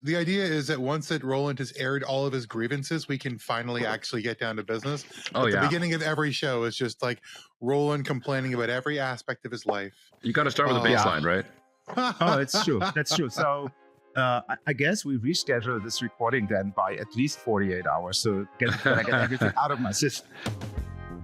The idea is that once that Roland has aired all of his grievances, we can finally actually get down to business. Oh, But the yeah. beginning of every show is just like Roland complaining about every aspect of his life. You got to start with a baseline, right? Oh, that's true. That's true. So I guess we reschedule this recording then by at least 48 hours. So I get everything out of my system.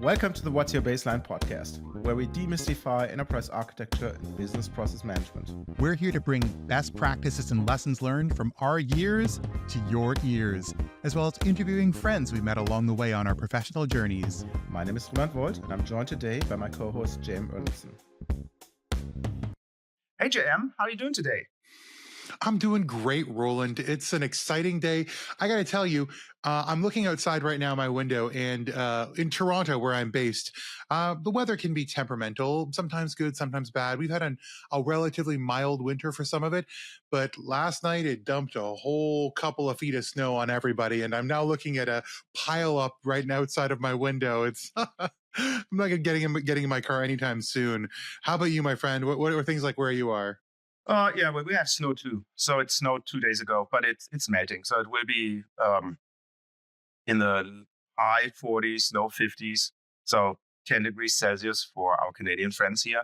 Welcome to the What's Your Baseline podcast, where we demystify enterprise architecture and business process management. We're here to bring best practices and lessons learned from our years to your ears, as well as interviewing friends we met along the way on our professional journeys. My name is Ben Lamorte, and I'm joined today by my co-host, JM Erlinson. Hey, JM, how are you doing today? I'm doing great, Roland. It's an exciting day. I got to tell you, I'm looking outside right now my window, and in Toronto, where I'm based, the weather can be temperamental, sometimes good, sometimes bad. We've had a relatively mild winter for some of it, but last night it dumped a whole couple of feet of snow on everybody, and I'm now looking at a pile up right outside of my window. It's I'm not getting in my car anytime soon. How about you, my friend? What are things like where you are? Yeah, well, we have snow too. So it snowed 2 days ago, but it's melting. So it will be in the high 40s, low 50s. So 10 degrees Celsius for our Canadian friends here.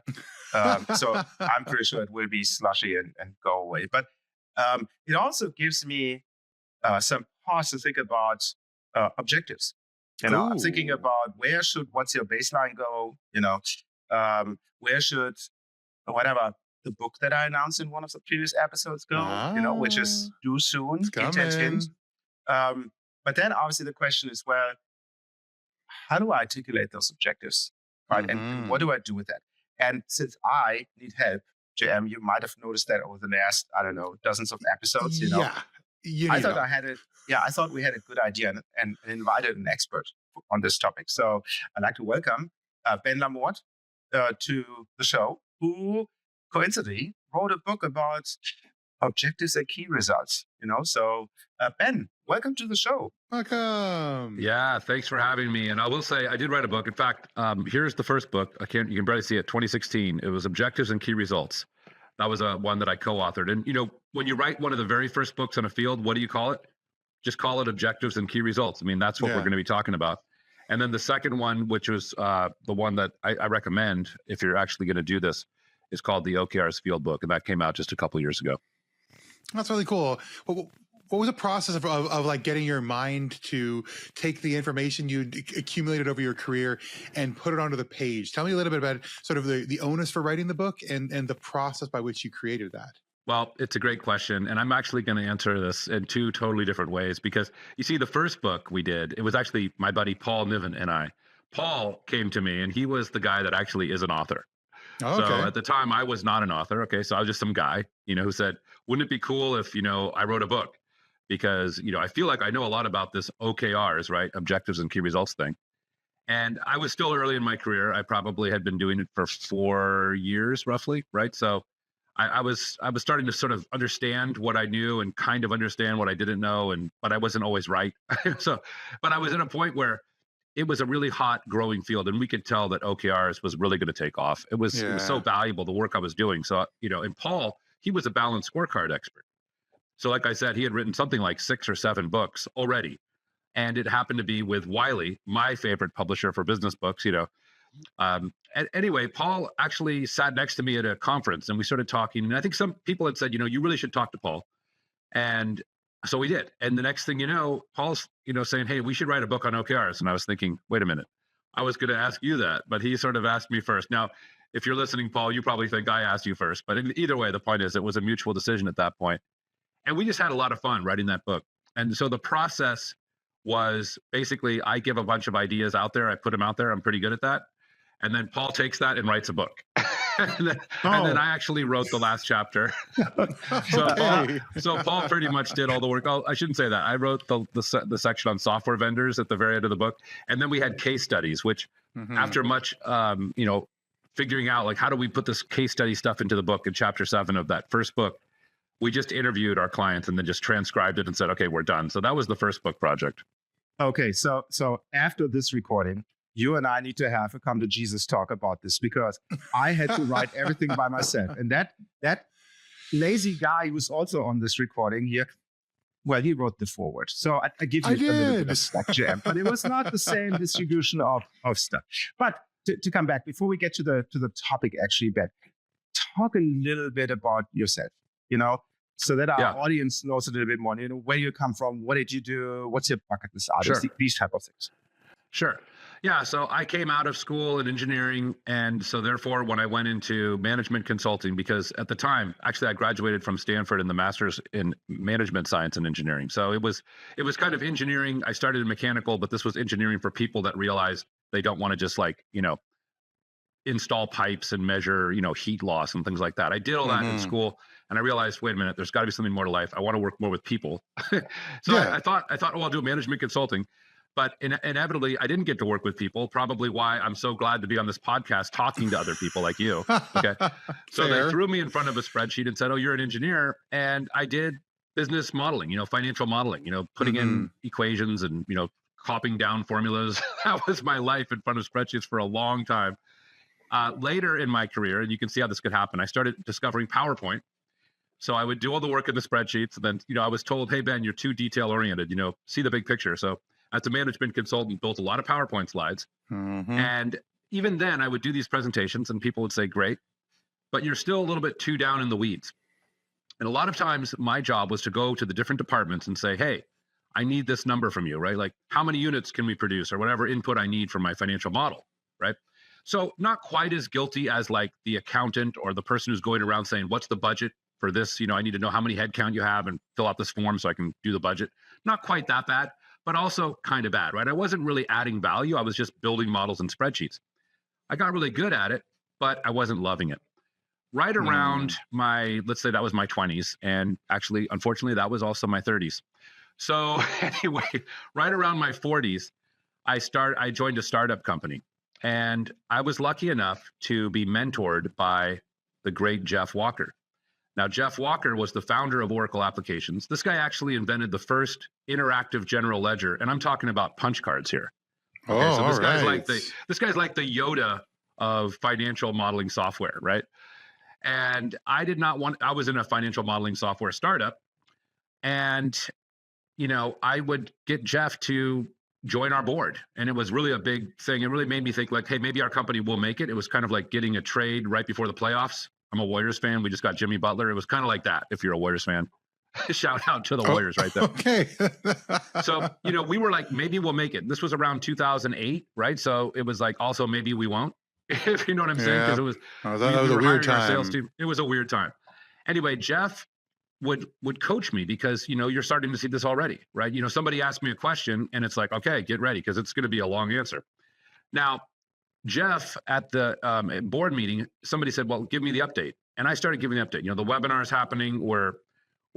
So I'm pretty sure it will be slushy and go away. But it also gives me some pause to think about objectives. I'm thinking about where should What's Your Baseline go? Where should whatever the book that I announced in one of the previous episodes go, which is due soon. Hint. But then obviously the question is, well, how do I articulate those objectives, right? Mm-hmm. And what do I do with that? And since I need help, JM, you might have noticed that over the last, dozens of episodes, I thought we had a good idea and invited an expert on this topic. So I'd like to welcome Ben Lamorte to the show, who coincidentally wrote a book about objectives and key results. So Ben, welcome to the show. Welcome. Yeah, thanks for having me. And I will say I did write a book. In fact, here's the first book. You can barely see it. 2016. It was Objectives and Key Results. That was one that I co-authored. And when you write one of the very first books on a field, what do you call it? Just call it Objectives and Key Results. I mean, that's what we're going to be talking about. And then the second one, which was the one that I recommend if you're actually going to do this, is called the OKRs Field Book, and that came out just a couple of years ago. That's really cool. What was the process of like getting your mind to take the information you accumulated over your career and put it onto the page? Tell me a little bit about sort of the onus for writing the book and the process by which you created that. Well, it's a great question, and I'm actually going to answer this in two totally different ways, because you see, the first book we did, it was actually my buddy Paul Niven and I. Paul came to me, and he was the guy that actually is an author. Oh, okay. So at the time, I was not an author. Okay, so I was just some guy, who said, "Wouldn't it be cool if I wrote a book?" Because I feel like I know a lot about this OKRs, right, objectives and key results thing. And I was still early in my career. I probably had been doing it for 4 years, roughly, right? So I was starting to sort of understand what I knew and kind of understand what I didn't know, but I wasn't always right. But I was at a point where it was a really hot growing field, and we could tell that OKRs was really going to take off. It was so valuable, the work I was doing. So, and Paul, he was a balanced scorecard expert. So like I said, he had written something like 6 or 7 books already. And it happened to be with Wiley, my favorite publisher for business books, Anyway, Paul actually sat next to me at a conference, and we started talking. And I think some people had said, you really should talk to Paul. And so we did. And the next thing you know, Paul's, saying, "Hey, we should write a book on OKRs." And I was thinking, wait a minute, I was going to ask you that, but he sort of asked me first. Now, if you're listening, Paul, you probably think I asked you first, but either way, the point is it was a mutual decision at that point. And we just had a lot of fun writing that book. And so the process was basically, I give a bunch of ideas out there. I put them out there. I'm pretty good at that. And then Paul takes that and writes a book. And then I actually wrote the last chapter. So Paul pretty much did all the work. I shouldn't say that. I wrote the section on software vendors at the very end of the book. And then we had case studies, which after much, figuring out like, how do we put this case study stuff into the book in chapter 7 of that first book, we just interviewed our clients and then just transcribed it and said, okay, we're done. So that was the first book project. Okay. So after this recording, you and I need to have a come to Jesus talk about this, because I had to write everything by myself. And that lazy guy who's also on this recording here Well, he wrote the forward. So I give I you a little bit did. of stack jam, but it was not the same distribution of stuff. But to come back, before we get to the topic, actually, Ben, talk a little bit about yourself, so that our audience knows a little bit more, where you come from, what did you do, what's your bucket list items, these type of things. Sure. Yeah. So I came out of school in engineering. And so therefore, when I went into management consulting, because at the time, actually, I graduated from Stanford in the master's in management science and engineering. So it was kind of engineering. I started in mechanical, but this was engineering for people that realized they don't want to just install pipes and measure, heat loss and things like that. I did all that in school, and I realized, wait a minute, there's got to be something more to life. I want to work more with people. So I thought, oh, I'll do management consulting. But inevitably, I didn't get to work with people, probably why I'm so glad to be on this podcast talking to other people like you. Okay. So they threw me in front of a spreadsheet and said, oh, you're an engineer. And I did business modeling, financial modeling, putting in equations and, copying down formulas. That was my life in front of spreadsheets for a long time. Later in my career, and you can see how this could happen, I started discovering PowerPoint. So I would do all the work in the spreadsheets. And then, I was told, hey, Ben, you're too detail oriented, see the big picture. So as a management consultant, built a lot of PowerPoint slides. And even then I would do these presentations and people would say, great, but you're still a little bit too down in the weeds. And a lot of times my job was to go to the different departments and say, hey, I need this number from you, right? Like how many units can we produce or whatever input I need for my financial model, right? So not quite as guilty as like the accountant or the person who's going around saying, what's the budget for this? I need to know how many headcount you have and fill out this form so I can do the budget. Not quite that bad, but also kind of bad, right? I wasn't really adding value. I was just building models and spreadsheets. I got really good at it, but I wasn't loving it. Right around let's say that was my 20s. And actually, unfortunately, that was also my 30s. So anyway, right around my 40s, I joined a startup company. And I was lucky enough to be mentored by the great Jeff Walker. Now, Jeff Walker was the founder of Oracle Applications. This guy actually invented the first interactive general ledger, and I'm talking about punch cards here. Okay, so this guy's like the Yoda of financial modeling software, right? And I was in a financial modeling software startup, and I would get Jeff to join our board, and it was really a big thing. It really made me think like, hey, maybe our company will make it. It was kind of like getting a trade right before the playoffs. I'm a Warriors fan. We just got Jimmy Butler. It was kind of like that. If you're a Warriors fan, shout out to the Warriors right there. Okay. So, we were like, maybe we'll make it. This was around 2008, right? So it was like, also maybe we won't, if you know what I'm saying? Because it was, that was a weird time. Sales team. It was a weird time. Anyway, Jeff would coach me because, you're starting to see this already, right? Somebody asked me a question and it's like, okay, get ready because it's going to be a long answer. Now, Jeff at the board meeting, somebody said, well, give me the update. And I started giving the update. The webinar is happening. We're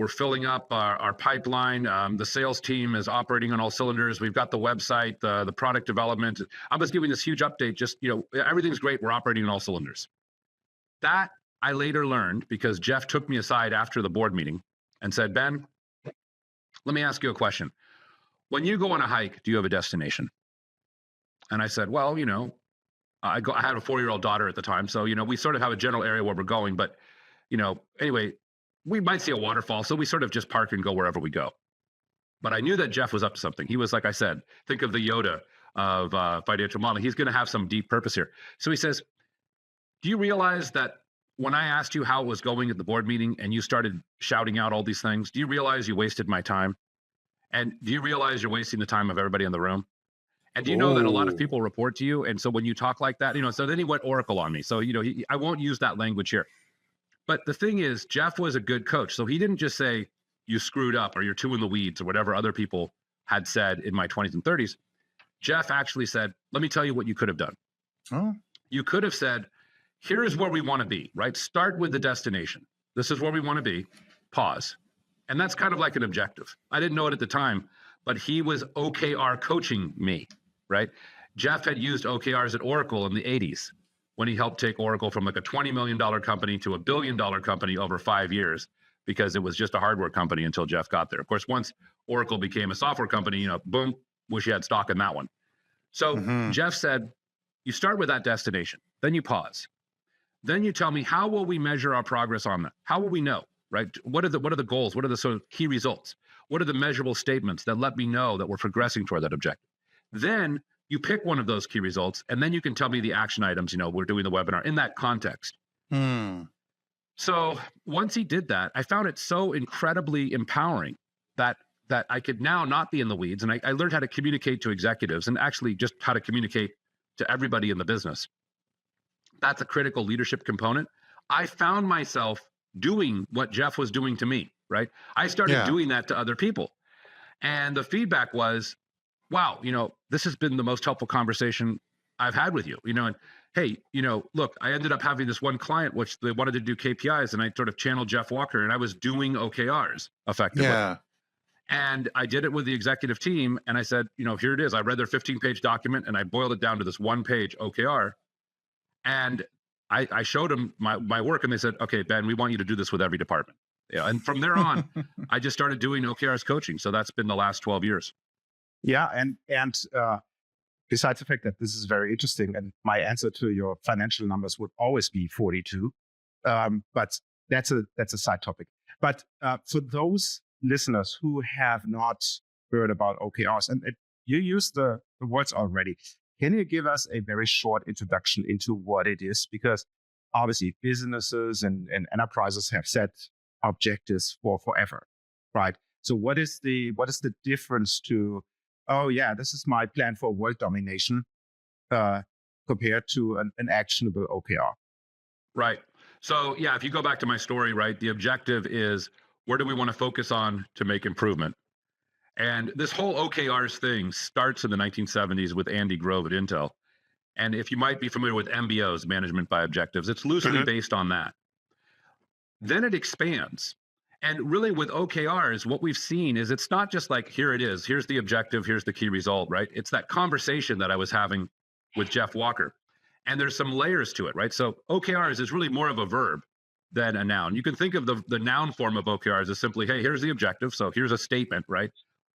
filling up our pipeline. The sales team is operating on all cylinders. We've got the website, the product development. I was giving this huge update. Just, everything's great. We're operating on all cylinders. That I later learned because Jeff took me aside after the board meeting and said, Ben, let me ask you a question. When you go on a hike, do you have a destination? And I said, well, I had a 4-year-old daughter at the time. So, we sort of have a general area where we're going, but, anyway, we might see a waterfall. So we sort of just park and go wherever we go. But I knew that Jeff was up to something. He was, like I said, think of the Yoda of financial modeling. He's going to have some deep purpose here. So he says, do you realize that when I asked you how it was going at the board meeting and you started shouting out all these things, do you realize you wasted my time? And do you realize you're wasting the time of everybody in the room? And do you know that a lot of people report to you? And so when you talk like that, so then he went Oracle on me. So, I won't use that language here. But the thing is, Jeff was a good coach. So he didn't just say, you screwed up or you're too in the weeds or whatever other people had said in my 20s and 30s. Jeff actually said, let me tell you what you could have done. Oh. You could have said, here is where we want to be, right? Start with the destination. This is where we want to be. Pause. And that's kind of like an objective. I didn't know it at the time, but he was OKR coaching me, right? Jeff had used OKRs at Oracle in the 80s when he helped take Oracle from like a $20 million company to $1 billion company over 5 years because it was just a hardware company until Jeff got there. Of course, once Oracle became a software company, boom, wish you had stock in that one. So Jeff said, you start with that destination, then you pause. Then you tell me, how will we measure our progress on that? How will we know, right? What are the goals? What are the sort of key results? What are the measurable statements that let me know that we're progressing toward that objective? Then you pick one of those key results, and then you can tell me the action items, we're doing the webinar in that context. Hmm. So once he did that, I found it so incredibly empowering that I could now not be in the weeds. And I learned how to communicate to executives and actually just how to communicate to everybody in the business. That's a critical leadership component. I found myself doing what Jeff was doing to me, right? I started doing that to other people. And the feedback was, wow, this has been the most helpful conversation I've had with you, and hey, look, I ended up having this one client, which they wanted to do KPIs, and I sort of channeled Jeff Walker, and I was doing OKRs effectively. Yeah. And I did it with the executive team. And I said, here it is. I read their 15-page document and I boiled it down to this 1-page OKR. And I showed them my work, and they said, okay, Ben, we want you to do this with every department. Yeah. And from there on, I just started doing OKRs coaching. So that's been the last 12 years. Yeah. And besides the fact that this is very interesting, and my answer to your financial numbers would always be 42. But that's a side topic. But for those listeners who have not heard about OKRs, and you used the words already, can you give us a very short introduction into what it is? Because obviously businesses and enterprises have set objectives for forever, right? So what is the difference to, oh yeah, this is my plan for world domination, compared to an actionable OKR? Right. So yeah, if you go back to my story, right, the objective is, where do we want to focus on to make improvement? And this whole OKRs thing starts in the 1970s with Andy Grove at Intel. And if you might be familiar with MBOs, management by objectives, it's loosely based on that. Then it expands. And really with OKRs, what we've seen is it's not just like, here it is, here's the objective, here's the key result, right? It's that conversation that I was having with Jeff Walker. And there's some layers to it, right? So OKRs is really more of a verb than a noun. You can think of the noun form of OKRs as simply, hey, here's the objective. So here's a statement, right?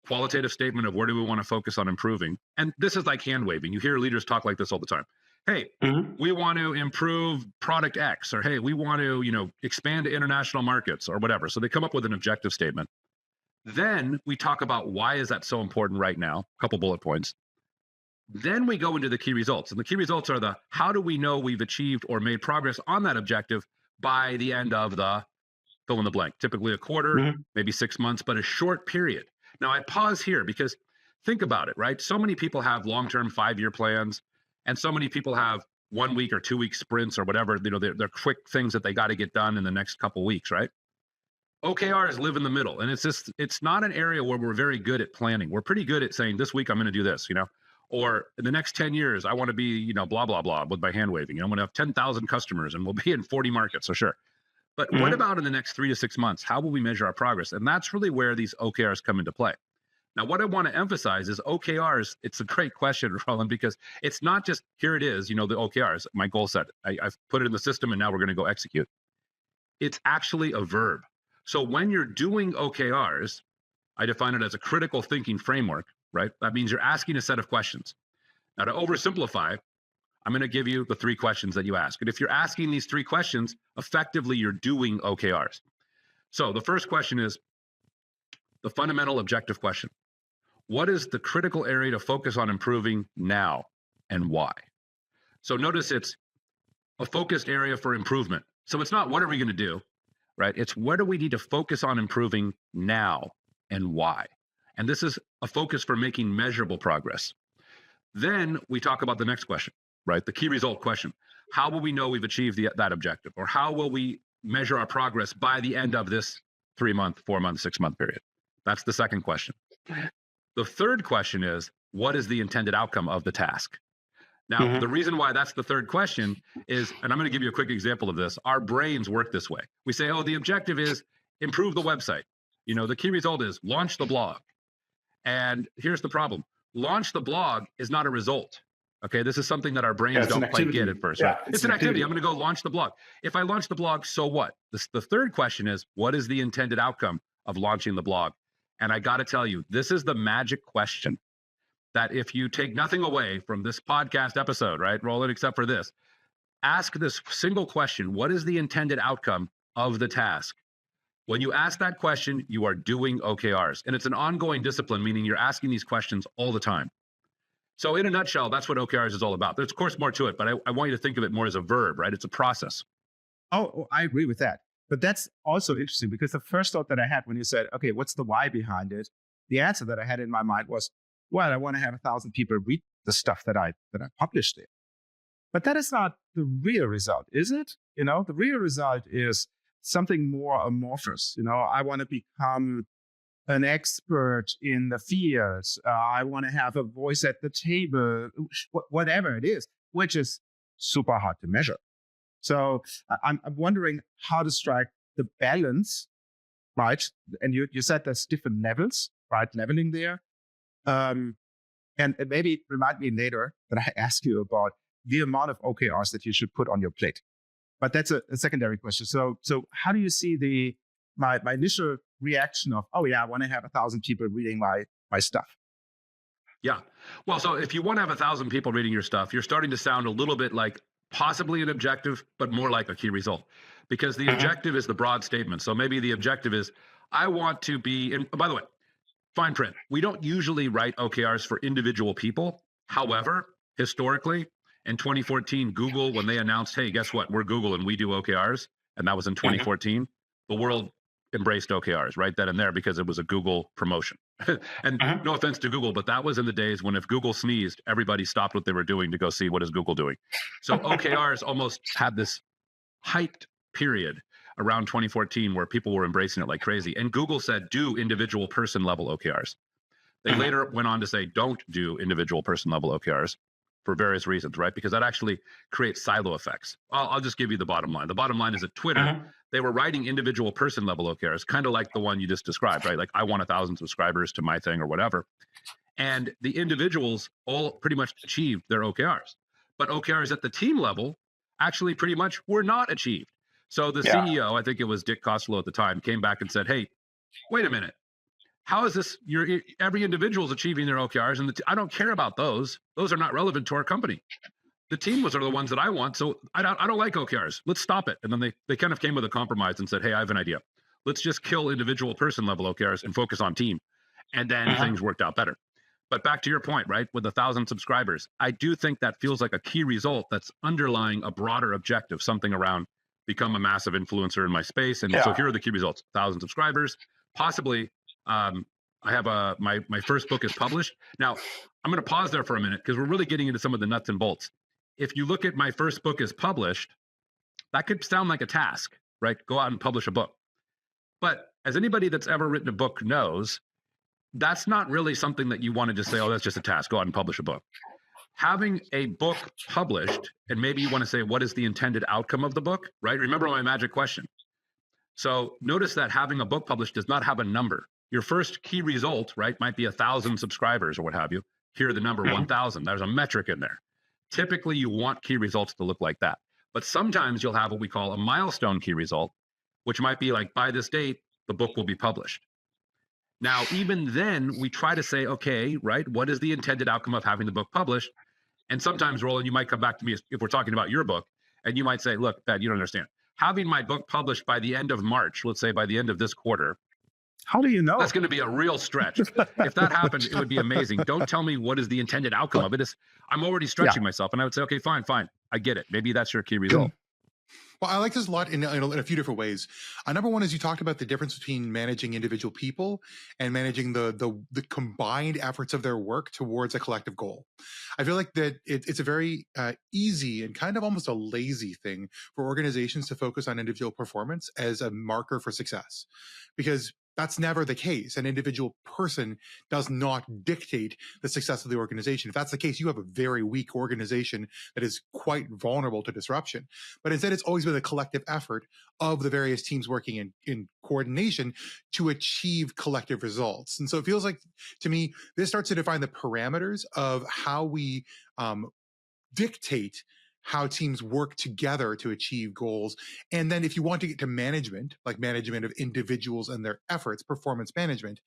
Qualitative statement of where do we want to focus on improving. And this is like hand waving. You hear leaders talk like this all the time. Hey, we want to improve product X, or hey, we want to, expand to international markets or whatever. So they come up with an objective statement. Then we talk about why is that so important right now? A couple bullet points. Then we go into the key results. And the key results are how do we know we've achieved or made progress on that objective by the end of the fill in the blank, typically a quarter, maybe 6 months, but a short period. Now I pause here because think about it, right? So many people have long-term 5-year plans, and so many people have 1 week or 2 week sprints or whatever, they're quick things that they got to get done in the next couple weeks, right? OKRs live in the middle. And it's not an area where we're very good at planning. We're pretty good at saying this week I'm going to do this, or in the next 10 years, I want to be, blah, blah, blah with my hand waving. I'm going to have 10,000 customers and we'll be in 40 markets. So sure. But what about in the next 3 to 6 months? How will we measure our progress? And that's really where these OKRs come into play. Now, what I want to emphasize is OKRs, it's a great question, Roland, because it's not just, here it is, the OKRs, my goal set. I've put it in the system and now we're going to go execute. It's actually a verb. So when you're doing OKRs, I define it as a critical thinking framework, right? That means you're asking a set of questions. Now, to oversimplify, I'm going to give you the 3 questions that you ask. And if you're asking these 3 questions, effectively, you're doing OKRs. So the first question is the fundamental objective question. What is the critical area to focus on improving now and why? So notice it's a focused area for improvement. So it's not what are we going to do, right? It's what do we need to focus on improving now and why? And this is a focus for making measurable progress. Then we talk about the next question, right? The key result question. How will we know we've achieved that objective? Or how will we measure our progress by the end of this 3-month, 4-month, 6-month period? That's the second question. The third question is, what is the intended outcome of the task? Now, the reason why that's the third question is, and I'm going to give you a quick example of this. Our brains work this way. We say, oh, the objective is improve the website. The key result is launch the blog. And here's the problem. Launch the blog is not a result. Okay, this is something that our brains don't quite get at first. Yeah, right? It's an activity. I'm going to go launch the blog. If I launch the blog, so what? The third question is, what is the intended outcome of launching the blog? And I got to tell you, this is the magic question that if you take nothing away from this podcast episode, right, Roland, except for this, ask this single question: what is the intended outcome of the task? When you ask that question, you are doing OKRs. And it's an ongoing discipline, meaning you're asking these questions all the time. So in a nutshell, that's what OKRs is all about. There's, of course, more to it, but I want you to think of it more as a verb, right? It's a process. Oh, I agree with that. But that's also interesting because the first thought that I had when you said, okay, what's the why behind it? The answer that I had in my mind was, well, I want to have 1,000 people read the stuff that I published there. But that is not the real result, is it? The real result is something more amorphous. I want to become an expert in the field. I want to have a voice at the table, whatever it is, which is super hard to measure. So I'm wondering how to strike the balance, right? And you said there's different levels, right? Leveling there. And maybe remind me later that I ask you about the amount of OKRs that you should put on your plate. But that's a secondary question. So how do you see my initial reaction of, oh yeah, I want to have 1,000 people reading my stuff? Yeah. Well, so if you want to have 1,000 people reading your stuff, you're starting to sound a little bit like possibly an objective, but more like a key result, because the objective is the broad statement. So maybe the objective is, I want to be, and by the way, fine print. We don't usually write OKRs for individual people. However, historically, in 2014, Google, when they announced, hey, guess what? We're Google and we do OKRs. And that was in 2014. The world embraced OKRs right then and there because it was a Google promotion. And no offense to Google, but that was in the days when if Google sneezed, everybody stopped what they were doing to go see what is Google doing. So OKRs almost had this hyped period around 2014 where people were embracing it like crazy. And Google said, do individual person level OKRs. They later went on to say, don't do individual person level OKRs for various reasons, right? Because that actually creates silo effects. I'll just give you the bottom line. The bottom line is at Twitter, they were writing individual person level OKRs, kind of like the one you just described, right? Like I want 1,000 subscribers to my thing or whatever. And the individuals all pretty much achieved their OKRs. But OKRs at the team level actually pretty much were not achieved. So the CEO, I think it was Dick Costolo at the time, came back and said, hey, wait a minute. How is this? Every individual is achieving their OKRs, and I don't care about those. Those are not relevant to our company. The team are the ones that I want, so I don't like OKRs. Let's stop it. And then they kind of came with a compromise and said, hey, I have an idea. Let's just kill individual person level OKRs and focus on team. And then things worked out better. But back to your point, right, with 1,000 subscribers, I do think that feels like a key result that's underlying a broader objective, something around become a massive influencer in my space. And so here are the key results: 1,000 subscribers, possibly. I have my first book is published. Now, I'm going to pause there for a minute because we're really getting into some of the nuts and bolts. If you look at my first book is published, that could sound like a task, right? Go out and publish a book. But as anybody that's ever written a book knows, that's not really something that you want to just say, oh, that's just a task. Go out and publish a book. Having a book published, and maybe you want to say, what is the intended outcome of the book, right? Remember my magic question. So notice that having a book published does not have a number. Your first key result, right, might be 1,000 subscribers or what have you. Here, the number 1,000. There's a metric in there. Typically, you want key results to look like that. But sometimes you'll have what we call a milestone key result, which might be like, by this date, the book will be published. Now, even then, we try to say, okay, right, what is the intended outcome of having the book published? And sometimes, Roland, you might come back to me if we're talking about your book, and you might say, look, Ben, you don't understand. Having my book published by the end of March, let's say by the end of this quarter, how do you know? That's going to be a real stretch. If that happened, it would be amazing. Don't tell me what is the intended outcome of it. I'm already stretching myself. And I would say, okay, fine. I get it. Maybe that's your key result. Well, I like this a lot in a few different ways. Number one is you talked about the difference between managing individual people and managing the combined efforts of their work towards a collective goal. I feel like that it's a very easy and kind of almost a lazy thing for organizations to focus on individual performance as a marker for success, because that's never the case. An individual person does not dictate the success of the organization. If that's the case, you have a very weak organization that is quite vulnerable to disruption. But instead, it's always been a collective effort of the various teams working in coordination to achieve collective results. And so it feels like, to me, this starts to define the parameters of how we dictate how teams work together to achieve goals. And then if you want to get to management, like management of individuals and their efforts, performance management,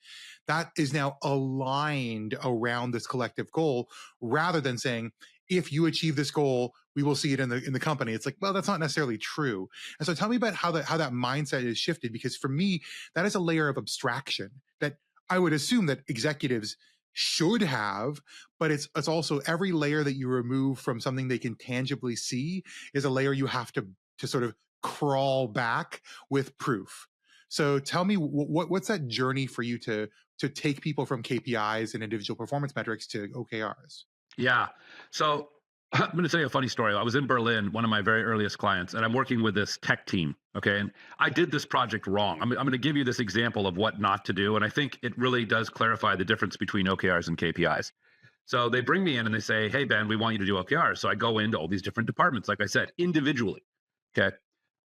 that is now aligned around this collective goal, rather than saying, if you achieve this goal, we will see it in the company. It's like, well, that's not necessarily true. And so tell me about how that mindset is shifted, because for me, that is a layer of abstraction that I would assume that executives should have, but it's also every layer that you remove from something they can tangibly see is a layer you have to sort of crawl back with proof. So tell me, what's that journey for you to take people from KPIs and individual performance metrics to OKRs? Yeah. So I'm going to tell you a funny story. I was in Berlin, one of my very earliest clients, and I'm working with this tech team. Okay. And I did this project wrong. I'm going to give you this example of what not to do. And I think it really does clarify the difference between OKRs and KPIs. So they bring me in and they say, hey, Ben, we want you to do OKRs. So I go into all these different departments, like I said, individually. Okay.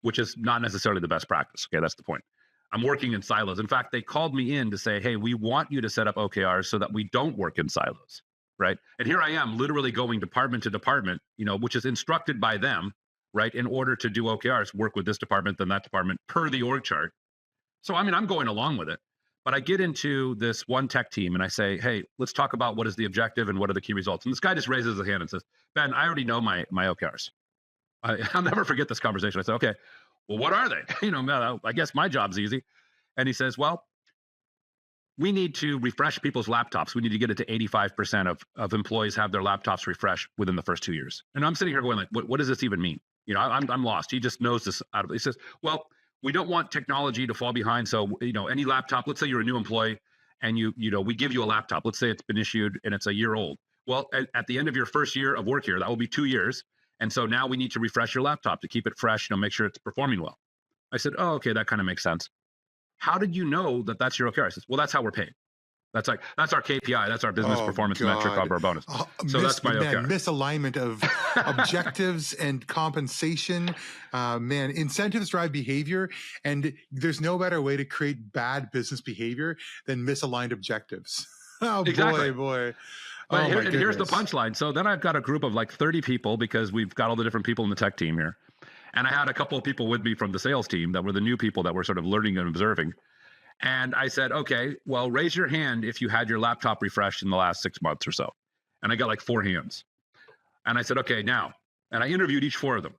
Which is not necessarily the best practice. Okay. That's the point. I'm working in silos. In fact, they called me in to say, hey, we want you to set up OKRs so that we don't work in silos. Right. And here I am literally going department to department, which is instructed by them, right, in order to do OKRs, work with this department, then that department per the org chart. So, I mean, I'm going along with it. But I get into this one tech team and I say, hey, let's talk about what is the objective and what are the key results. And this guy just raises his hand and says, Ben, I already know my OKRs. I'll never forget this conversation. I said, okay, well, what are they? I guess my job's easy. And he says, well, we need to refresh people's laptops. We need to get it to 85% of employees have their laptops refreshed within the first 2 years. And I'm sitting here going like, what does this even mean? I'm lost. He just knows this out of it. He says, well, we don't want technology to fall behind. So, any laptop, let's say you're a new employee and we give you a laptop. Let's say it's been issued and it's a year old. Well, at the end of your first year of work here, that will be 2 years. And so now we need to refresh your laptop to keep it fresh, make sure it's performing well. I said, oh, okay, that kind of makes sense. How did you know that that's your OKR? I said, well, that's how we're paid. That's our KPI. That's our business performance metric of our bonus. So that's my OKR. Misalignment of objectives and compensation. Incentives drive behavior, and there's no better way to create bad business behavior than misaligned objectives. Oh, exactly. boy. But here's the punchline. So then I've got a group of like 30 people because we've got all the different people in the tech team here. And I had a couple of people with me from the sales team that were the new people that were sort of learning and observing. And I said, okay, well, raise your hand if you had your laptop refreshed in the last 6 months or so. And I got like 4 hands. And I said, okay, now. And I interviewed each 4 of them.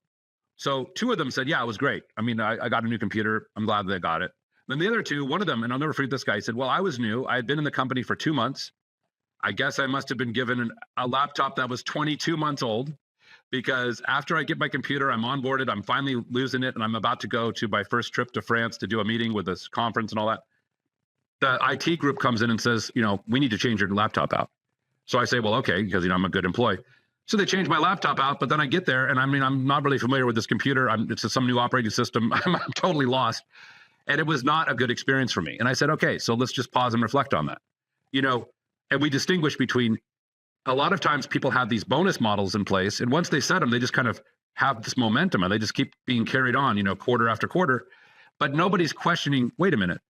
So 2 of them said, yeah, it was great. I mean, I got a new computer. I'm glad they got it. Then the other 2, one of them, and I'll never forget this guy, he said, well, I was new. I had been in the company for 2 months. I guess I must have been given a laptop that was 22 months old, because after I get my computer, I'm onboarded, I'm finally losing it, and I'm about to go to my first trip to France to do a meeting with this conference and all that. The IT group comes in and says, we need to change your laptop out. So I say, well, okay, because, I'm a good employee. So they change my laptop out, but then I get there and I'm not really familiar with this computer. It's some new operating system. I'm totally lost. And it was not a good experience for me. And I said, okay, so let's just pause and reflect on that. And we distinguish between, a lot of times people have these bonus models in place, and once they set them, they just kind of have this momentum and they just keep being carried on, quarter after quarter. But nobody's questioning, wait a minute,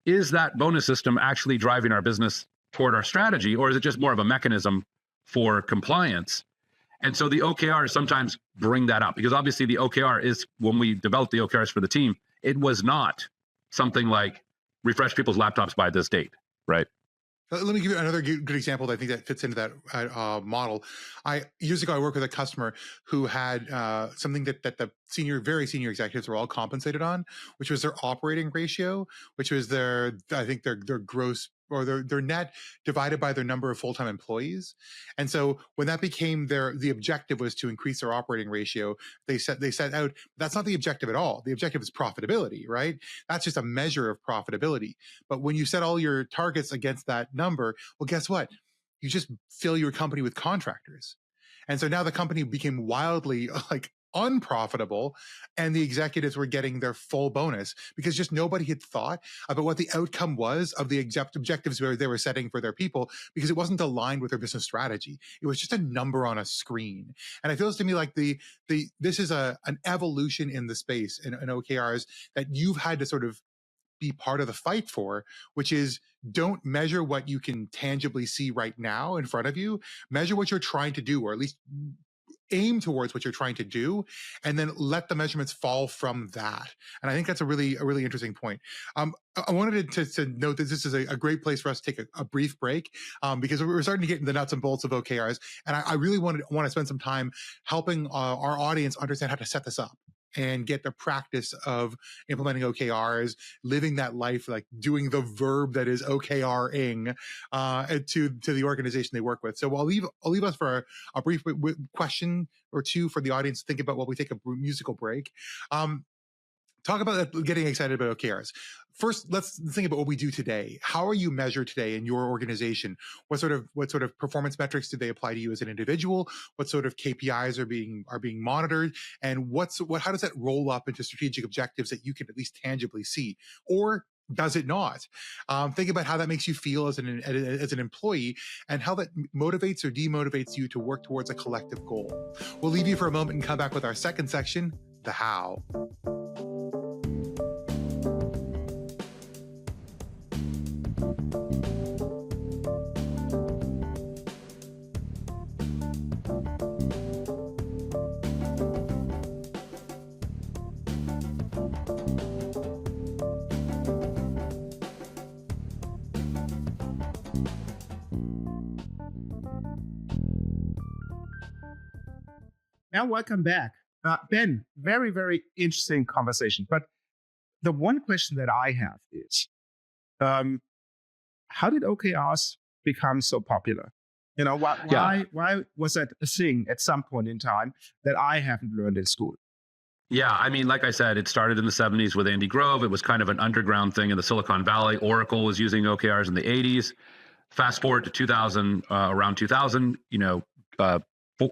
is that bonus system actually driving our business toward our strategy, or is it just more of a mechanism for compliance? And so the OKRs sometimes bring that up, because obviously the OKR is, when we developed the OKRs for the team, it was not something like refresh people's laptops by this date, right? Let me give you another good example that I think that fits into that model. Years ago, I worked with a customer who had something that the very senior executives were all compensated on, which was their operating ratio, which was their gross, or their net divided by their number of full-time employees. And so when that became the objective was to increase their operating ratio, they set out, that's not the objective at all. The objective is profitability, right? That's just a measure of profitability. But when you set all your targets against that number, well, guess what? You just fill your company with contractors. And so now the company became wildly unprofitable, and the executives were getting their full bonus because just nobody had thought about what the outcome was of the objectives they were setting for their people, because it wasn't aligned with their business strategy. It was just a number on a screen. And it feels to me like this is an evolution in the space in OKRs that you've had to sort of be part of the fight for, which is, don't measure what you can tangibly see right now in front of you. Measure what you're trying to do, or at least aim towards what you're trying to do, and then let the measurements fall from that. And I think that's a really interesting point. I wanted to note that this is a great place for us to take a brief break, because we're starting to get into the nuts and bolts of OKRs, and I really want to spend some time helping our audience understand how to set this up and get the practice of implementing OKRs, living that life, like doing the verb that is OKRing to the organization they work with. So I'll leave us for a brief question or two for the audience to think about while we take a musical break. Talk about getting excited about OKRs. First, let's think about what we do today. How are you measured today in your organization? What sort of performance metrics do they apply to you as an individual? What sort of KPIs are being monitored? And how does that roll up into strategic objectives that you can at least tangibly see? Or does it not? Think about how that makes you feel as an employee, and how that motivates or demotivates you to work towards a collective goal. We'll leave you for a moment and come back with our second section, the how. And welcome back. Ben, very, very interesting conversation. But the one question that I have is, how did OKRs become so popular? Why was that a thing at some point in time that I haven't learned in school? Yeah, I mean, like I said, it started in the 70s with Andy Grove. It was kind of an underground thing in the Silicon Valley. Oracle was using OKRs in the 80s. Fast forward to 2000, around 2000,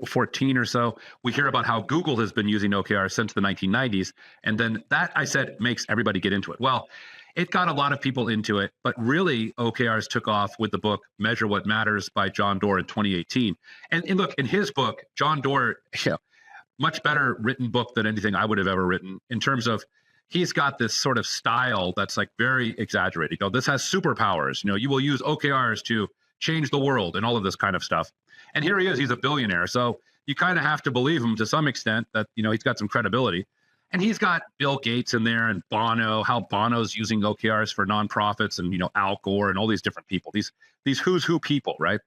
14 or so, we hear about how Google has been using OKRs since the 1990s. And then that, I said, makes everybody get into it. Well, it got a lot of people into it, but really OKRs took off with the book Measure What Matters by John Doerr in 2018. And look, in his book, John Doerr, much better written book than anything I would have ever written, in terms of he's got this sort of style that's like very exaggerated. This has superpowers. You will use OKRs to change the world and all of this kind of stuff. And here he is, he's a billionaire. So you kind of have to believe him to some extent that, he's got some credibility. And he's got Bill Gates in there and Bono, how Bono's using OKRs for nonprofits, and, Al Gore and all these different people, these who's who people, right?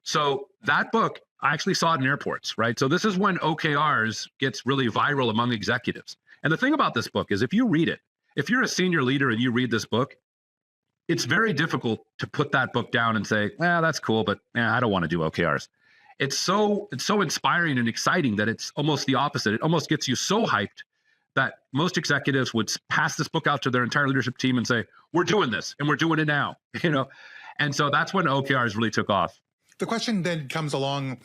So that book, I actually saw it in airports, right? So this is when OKRs gets really viral among executives. And the thing about this book is, if you read it, if you're a senior leader and you read this book, it's very difficult to put that book down and say, that's cool, but I don't want to do OKRs. It's so inspiring and exciting that it's almost the opposite. It almost gets you so hyped that most executives would pass this book out to their entire leadership team and say, we're doing this and we're doing it now, And so that's when OKRs really took off. The question then comes along.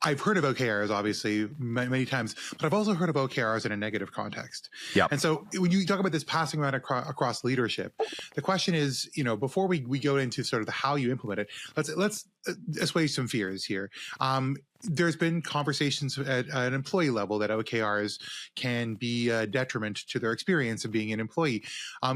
I've heard of OKRs, obviously, many times, but I've also heard of OKRs in a negative context. Yeah. And so when you talk about this passing around across leadership, the question is, before we go into sort of the how you implement it, let's assuage some fears here. There's been conversations at an employee level that OKRs can be a detriment to their experience of being an employee.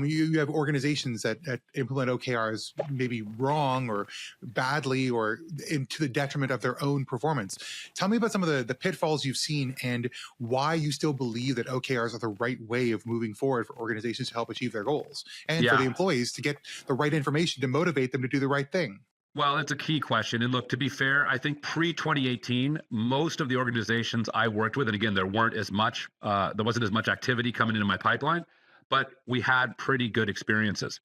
You have organizations that implement OKRs maybe wrong or badly or to the detriment of their own performance. Tell me about some of the pitfalls you've seen and why you still believe that OKRs are the right way of moving forward for organizations to help achieve their goals, and for the employees to get the right information to motivate them to do the right thing. Well, it's a key question. And look, to be fair, I think pre-2018, most of the organizations I worked with, and again, there wasn't as much activity coming into my pipeline, but we had pretty good experiences.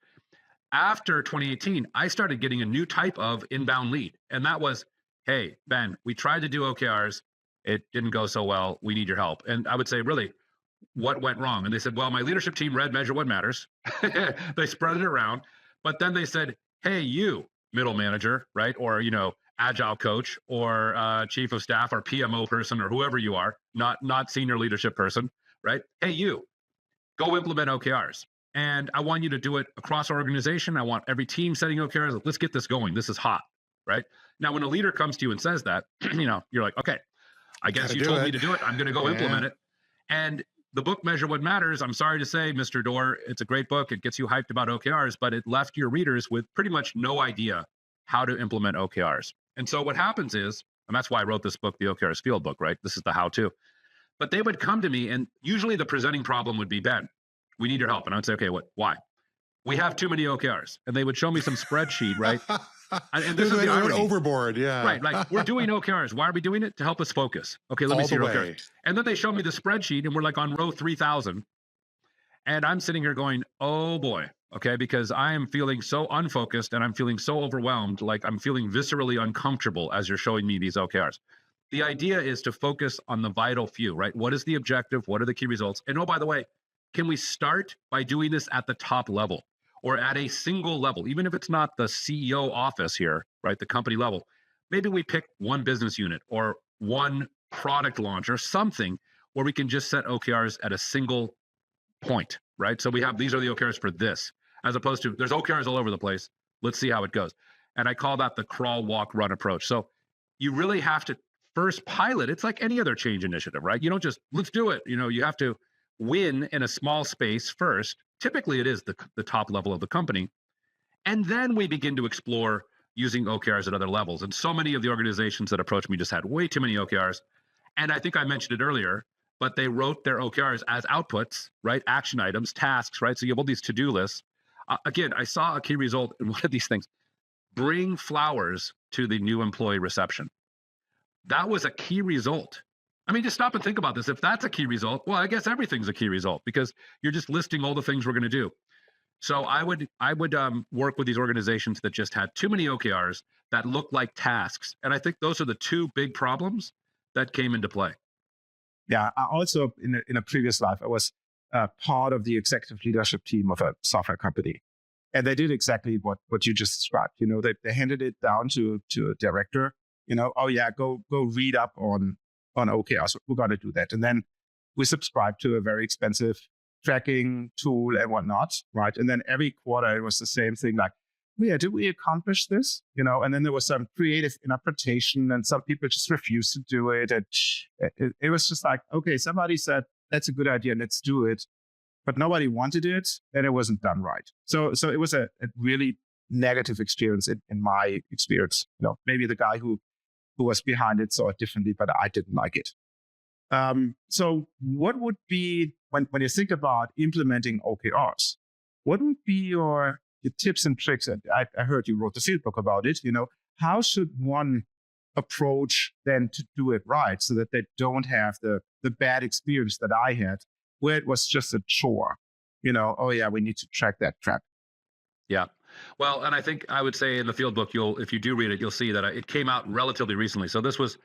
After 2018, I started getting a new type of inbound lead. And that was, hey, Ben, we tried to do OKRs. It didn't go so well. We need your help. And I would say, really, what went wrong? And they said, well, my leadership team read Measure What Matters. They spread it around. But then they said, hey, you, middle manager, right? Or, agile coach or chief of staff or PMO person or whoever you are, not senior leadership person, right? Hey, you, go implement OKRs. And I want you to do it across our organization. I want every team setting OKRs. Let's get this going. This is hot, right? Now, when a leader comes to you and says that, you're like, okay, I guess you told me to do it. I'm going to go implement it. And the book Measure What Matters, I'm sorry to say, Mr. Doerr, it's a great book. It gets you hyped about OKRs, but it left your readers with pretty much no idea how to implement OKRs. And so what happens is And that's why I wrote this book, the OKRs Field Book, right? This is the how-to. But they would come to me, and usually the presenting problem would be, Ben, we need your help. And I would say, okay, why? We have too many OKRs. And they would show me some spreadsheet, right? And this is the They went irony. overboard, yeah. Right, like we're doing OKRs. Why are we doing it? To help us focus. Okay, let me All see the your way. OKRs. And then they show me the spreadsheet, and we're like on row 3,000. And I'm sitting here going, oh boy, okay, because I am feeling so unfocused and I'm feeling so overwhelmed, like I'm feeling viscerally uncomfortable as you're showing me these OKRs. The idea is to focus on the vital few, right? What is the objective? What are the key results? And oh, by the way, can we start by doing this at the top level or at a single level, even if it's not the CEO office here, right? The company level. Maybe we pick one business unit or one product launch or something where we can just set OKRs at a single point, right? So we have, these are the OKRs for this, as opposed to there's OKRs all over the place. Let's see how it goes. And I call that the crawl, walk, run approach. So you really have to first pilot. It's like any other change initiative, right? You don't just, let's do it. You have to win in a small space first. Typically it is the top level of the company. And then we begin to explore using OKRs at other levels. And so many of the organizations that approached me just had way too many OKRs. And I think I mentioned it earlier, but they wrote their OKRs as outputs, right? Action items, tasks, right? So you have all these to-do lists. Again, I saw a key result in one of these things. Bring flowers to the new employee reception. That was a key result. I mean, just stop and think about this. If that's a key result, well, I guess everything's a key result because you're just listing all the things we're going to do. So I would work with these organizations that just had too many OKRs that looked like tasks. And I think those are the two big problems that came into play. Yeah, I also, in a previous life, I was part of the executive leadership team of a software company. And they did exactly what you just described. They handed it down to a director, oh yeah, go read up on OKRs. We're going to do that. And then we subscribed to a very expensive tracking tool and whatnot, right? And then every quarter it was the same thing, like, yeah, did we accomplish this? And then there was some creative interpretation and some people just refused to do it. And it was just like, okay, somebody said, that's a good idea, let's do it. But nobody wanted it and it wasn't done right. So it was a really negative experience in my experience. Maybe the guy who was behind it saw it differently, but I didn't like it. So what would be, when you think about implementing OKRs, what would be your tips and tricks? And I heard you wrote the field book about it. How should one approach then to do it right so that they don't have the bad experience that I had, where it was just a chore? Oh yeah, we need to track that track. Yeah. Well, and I think I would say in the field book, if you do read it, you'll see that it came out relatively recently. So this was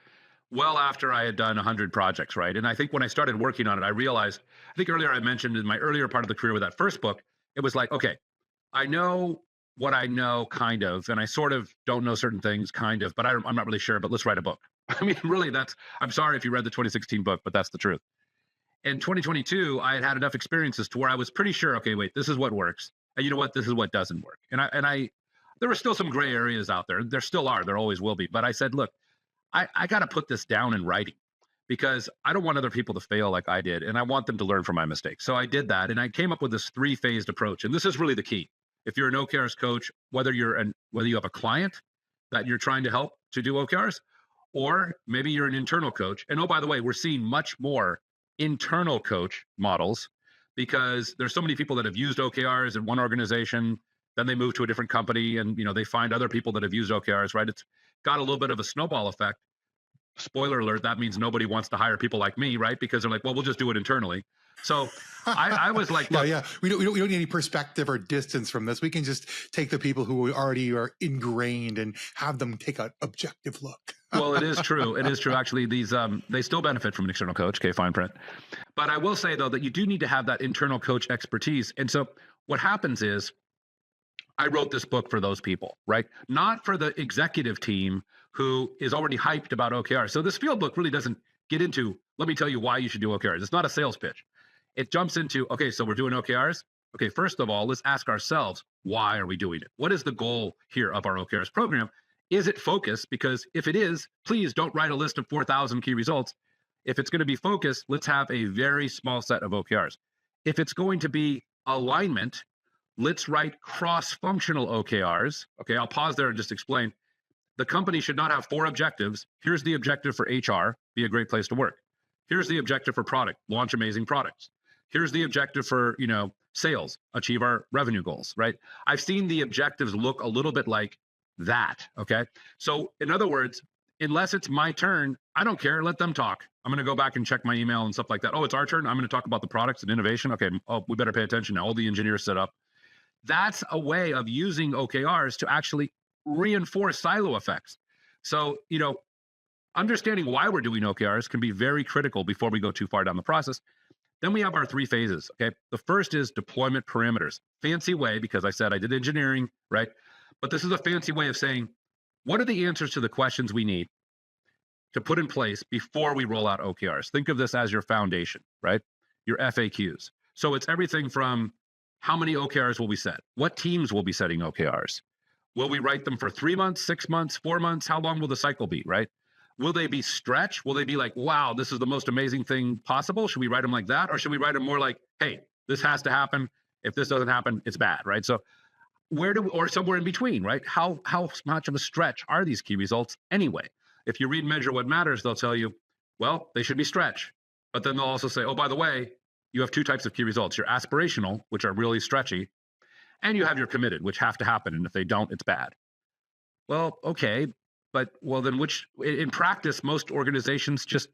well after I had done 100 projects, right? And I think when I started working on it, I realized, I think earlier I mentioned in my earlier part of the career with that first book, it was like, okay, I know what I know, kind of, and I sort of don't know certain things, kind of, but I'm not really sure, but let's write a book. I mean, really, I'm sorry if you read the 2016 book, but that's the truth. In 2022, I had enough experiences to where I was pretty sure, okay, wait, this is what works. And you know what? This is what doesn't work. And I there were still some gray areas out there. There still are. There always will be. But I said, look, I got to put this down in writing because I don't want other people to fail like I did. And I want them to learn from my mistakes. So I did that. And I came up with this 3-phased approach. And this is really the key. If you're an OKRs coach, whether you have a client that you're trying to help to do OKRs, or maybe you're an internal coach. And oh, by the way, we're seeing much more internal coach models because there's so many people that have used OKRs in one organization, then they move to a different company and they find other people that have used OKRs, right? It's got a little bit of a snowball effect. Spoiler alert, that means nobody wants to hire people like me, right? Because they're like, well, we'll just do it internally. So I was like, look, yeah. We don't need any perspective or distance from this. We can just take the people who already are ingrained and have them take an objective look. Well, it is true. It is true. Actually, these they still benefit from an external coach. Okay, fine print. But I will say though that you do need to have that internal coach expertise. And so what happens is, I wrote this book for those people, right? Not for the executive team who is already hyped about OKRs. So this field book really doesn't get into, let me tell you why you should do OKRs. It's not a sales pitch. It jumps into, okay, so we're doing OKRs. Okay, first of all, let's ask ourselves, why are we doing it? What is the goal here of our OKRs program? Is it focused? Because if it is, please don't write a list of 4,000 key results. If it's going to be focused, let's have a very small set of OKRs. If it's going to be alignment, let's write cross-functional OKRs. Okay, I'll pause there and just explain. the company should not have 4 objectives. Here's the objective for HR, be a great place to work. Here's the objective for product, launch amazing products. Here's the objective for, sales, achieve our revenue goals, right? I've seen the objectives look a little bit like that, okay? So in other words, unless it's my turn, I don't care, let them talk. I'm going to go back and check my email and stuff like that. Oh, it's our turn. I'm going to talk about the products and innovation. Okay, we better pay attention now. All the engineers set up. That's a way of using OKRs to actually reinforce silo effects. So, understanding why we're doing OKRs can be very critical before we go too far down the process. Then we have our 3 phases, okay? The first is deployment parameters. Fancy way, because I said I did engineering, right? But this is a fancy way of saying, what are the answers to the questions we need to put in place before we roll out OKRs? Think of this as your foundation, right? Your FAQs. So it's everything from how many OKRs will we set? What teams will be setting OKRs? Will we write them for 3 months, 6 months, 4 months? How long will the cycle be, right? Will they be stretch? Will they be like, wow, this is the most amazing thing possible? Should we write them like that? Or should we write them more like, hey, this has to happen. If this doesn't happen, it's bad, right? So or somewhere in between, right? How much of a stretch are these key results anyway? If you read Measure What Matters, they'll tell you, well, they should be stretch. But then they'll also say, oh, by the way, you have 2 types of key results. Your aspirational, which are really stretchy, and you have your committed, which have to happen. And if they don't, it's bad. Well, okay. But then in practice, most organizations just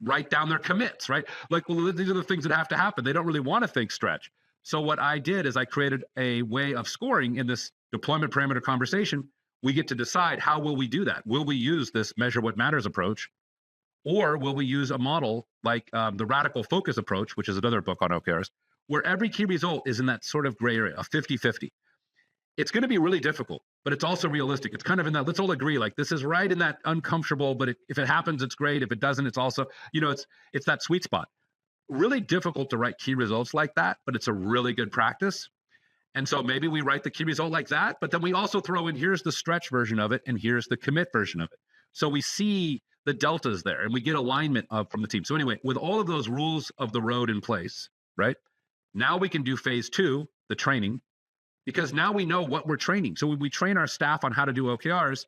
write down their commits, right? Like, well, these are the things that have to happen. They don't really want to think stretch. So what I did is I created a way of scoring in this deployment parameter conversation. We get to decide, how will we do that? Will we use this Measure What Matters approach? Or will we use a model like the Radical Focus approach, which is another book on OKRs, where every key result is in that sort of gray area, a 50-50. It's going to be really difficult, but it's also realistic. It's kind of in that, let's all agree, like this is right in that uncomfortable, but if it happens, it's great. If it doesn't, it's also, it's that sweet spot. Really difficult to write key results like that, but it's a really good practice. And so maybe we write the key result like that, but then we also throw in, here's the stretch version of it, and here's the commit version of it. So we see the deltas there, and we get alignment from the team. So anyway, with all of those rules of the road in place, right? Now we can do phase 2, the training, because now we know what we're training. So when we train our staff on how to do OKRs,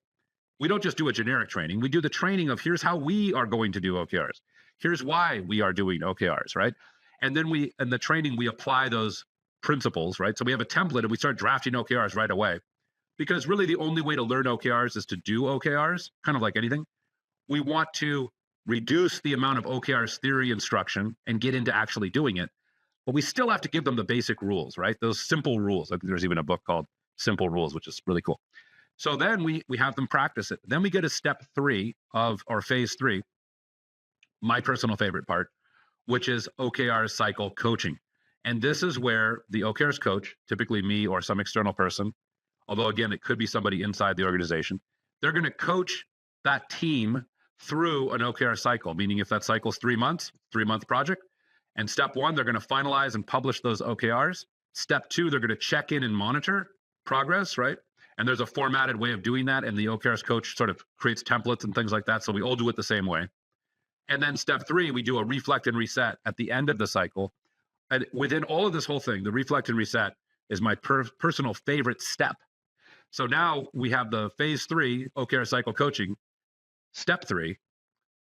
we don't just do a generic training. We do the training of, here's how we are going to do OKRs. Here's why we are doing OKRs, right? And then in the training, we apply those principles, right? So we have a template and we start drafting OKRs right away, because really the only way to learn OKRs is to do OKRs, kind of like anything. We want to reduce the amount of OKRs theory instruction and get into actually doing it. But we still have to give them the basic rules, right? Those simple rules. Like there's even a book called Simple Rules, which is really cool. So then we have them practice it. Then we get to step 3 or phase 3, my personal favorite part, which is OKR cycle coaching. And this is where the OKRs coach, typically me or some external person, although again, it could be somebody inside the organization, they're going to coach that team through an OKR cycle, meaning if that cycle is 3 months, 3-month project. And step 1, they're going to finalize and publish those OKRs. Step 2, they're going to check in and monitor progress, right? And there's a formatted way of doing that. And the OKRs coach sort of creates templates and things like that. So we all do it the same way. And then step 3, we do a reflect and reset at the end of the cycle. And within all of this whole thing, the reflect and reset is my personal favorite step. So now we have the phase 3 OKR cycle coaching, step 3,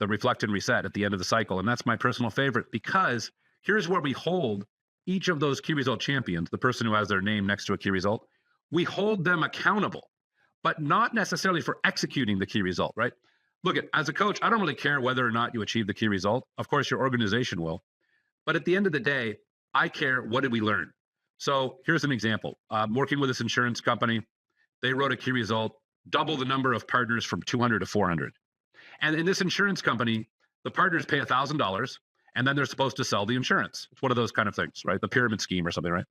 the reflect and reset at the end of the cycle. And that's my personal favorite, because here's where we hold each of those key result champions, the person who has their name next to a key result, we hold them accountable, but not necessarily for executing the key result, right? Look, as a coach, I don't really care whether or not you achieve the key result. Of course, your organization will. But at the end of the day, I care, what did we learn? So here's an example. Working with this insurance company, they wrote a key result, double the number of partners from 200 to 400. And in this insurance company, the partners pay $1,000, and then they're supposed to sell the insurance. It's one of those kind of things, right? The pyramid scheme or something, right?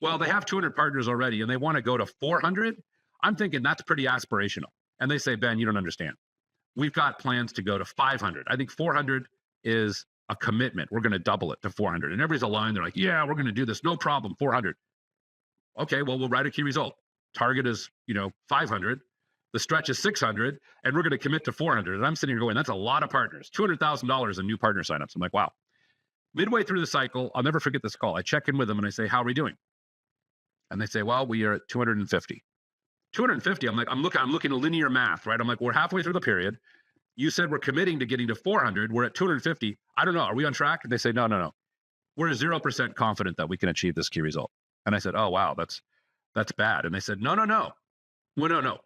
Well, they have 200 partners already, and they want to go to 400. I'm thinking that's pretty aspirational. And they say, Ben, you don't understand. We've got plans to go to 500. I think 400 is a commitment. We're going to double it to 400. And everybody's aligned. They're like, yeah, we're going to do this. No problem, 400. Okay, well, we'll write a key result. Target is, 500. The stretch is 600, and we're going to commit to 400. And I'm sitting here going, that's a lot of partners, $200,000 in new partner signups. I'm like, wow. Midway through the cycle, I'll never forget this call. I check in with them and I say, how are we doing? And they say, well, we are at 250. 250. I'm looking at linear math, right? I'm like, we're halfway through the period. You said we're committing to getting to 400. We're at 250. I don't know. Are we on track? And they say, no. We're 0% confident that we can achieve this key result. And I said, oh, wow, that's bad. And they said, no. Well, no.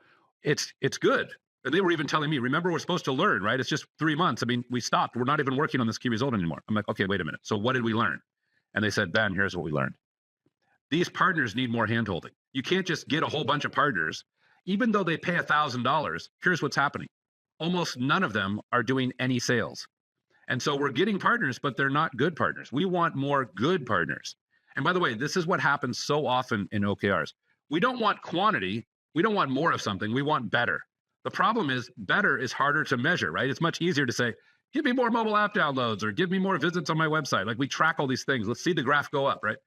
It's good. And they were even telling me, remember, we're supposed to learn, right? It's just 3 months. I mean, we stopped. We're not even working on this key result anymore. I'm like, okay, wait a minute. So what did we learn? And they said, Ben, here's what we learned. These partners need more handholding. You can't just get a whole bunch of partners. Even though they pay $1,000, here's what's happening. Almost none of them are doing any sales. And so we're getting partners, but they're not good partners. We want more good partners. And by the way, this is what happens so often in OKRs. We don't want quantity. We don't want more of something. We want better. The problem is better is harder to measure, right? It's much easier to say, give me more mobile app downloads or give me more visits on my website. Like we track all these things. Let's see the graph go up, right?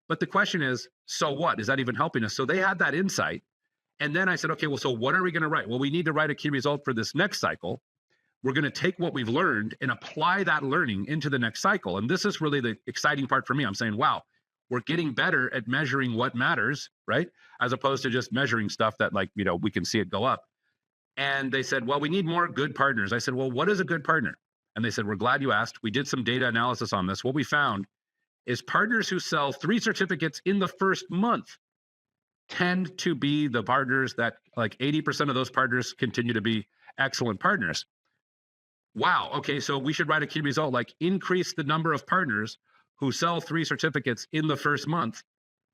But the question is, so what? Is that even helping us? So they had that insight. And then I said, okay, well, so what are we going to write? Well, we need to write a key result for this next cycle. We're going to take what we've learned and apply that learning into the next cycle. And this is really the exciting part for me. I'm saying, wow, we're getting better at measuring what matters, right? As opposed to just measuring stuff that we can see it go up. And they said, well, we need more good partners. I said, well, what is a good partner? And they said, we're glad you asked. We did some data analysis on this. What we found is partners who sell 3 certificates in the first month tend to be the partners that 80% of those partners continue to be excellent partners. Wow. Okay. So we should write a key result, increase the number of partners who sell 3 certificates in the first month